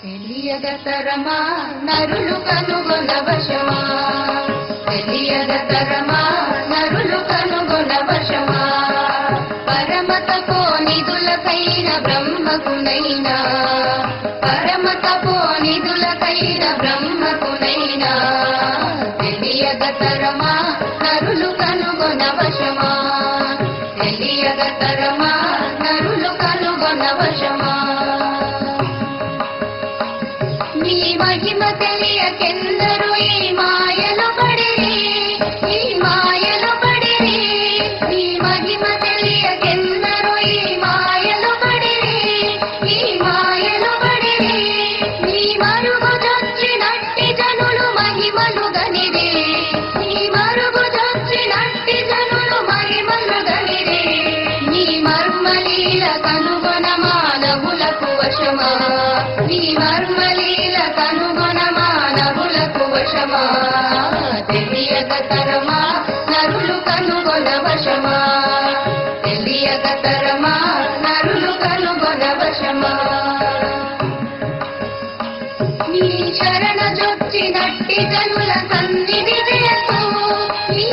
తెలియగతరమా నరులు కనుగొనవశమా, తెలియగతరమా నరులు కనుగొనవశమా, పరమత పోనిదులకైన బ్రహ్మకునైనా, పరమత పోనిదులకైన బ్రహ్మకునైనా, తెలియగతరమా నరులు కనుగొనవశమా, తెలియగతరమా నరులు కనుగొనవశమా. నీ మహిమ తెలియకెందరూ ఈ మాయలో పడిరి, ఈ మాయలో పడిరి, నీ మహిమ తెలియకెందరూ ఈ మాయలో పడిరి, ఈ మాయలో పడిరి, నీ మరుగు చొచ్చినట్టి జనులు మహిమలు గనిరి, నీ మరుగు చొచ్చినట్టి జనులు మహిమలు గనిరి, నీ మర్మలీల కనుగొన మానవులకు వశమా, నీ మర్మలీల కనుగొన మానవులకు వశమా, తెలియగతరమా నరులు కనుగొన వశమా, తెలియగతరమా నరులు కనుగొన వశమా. నీ శరణ జొచ్చినట్టి జనుల సన్నిధి చేసు, నీ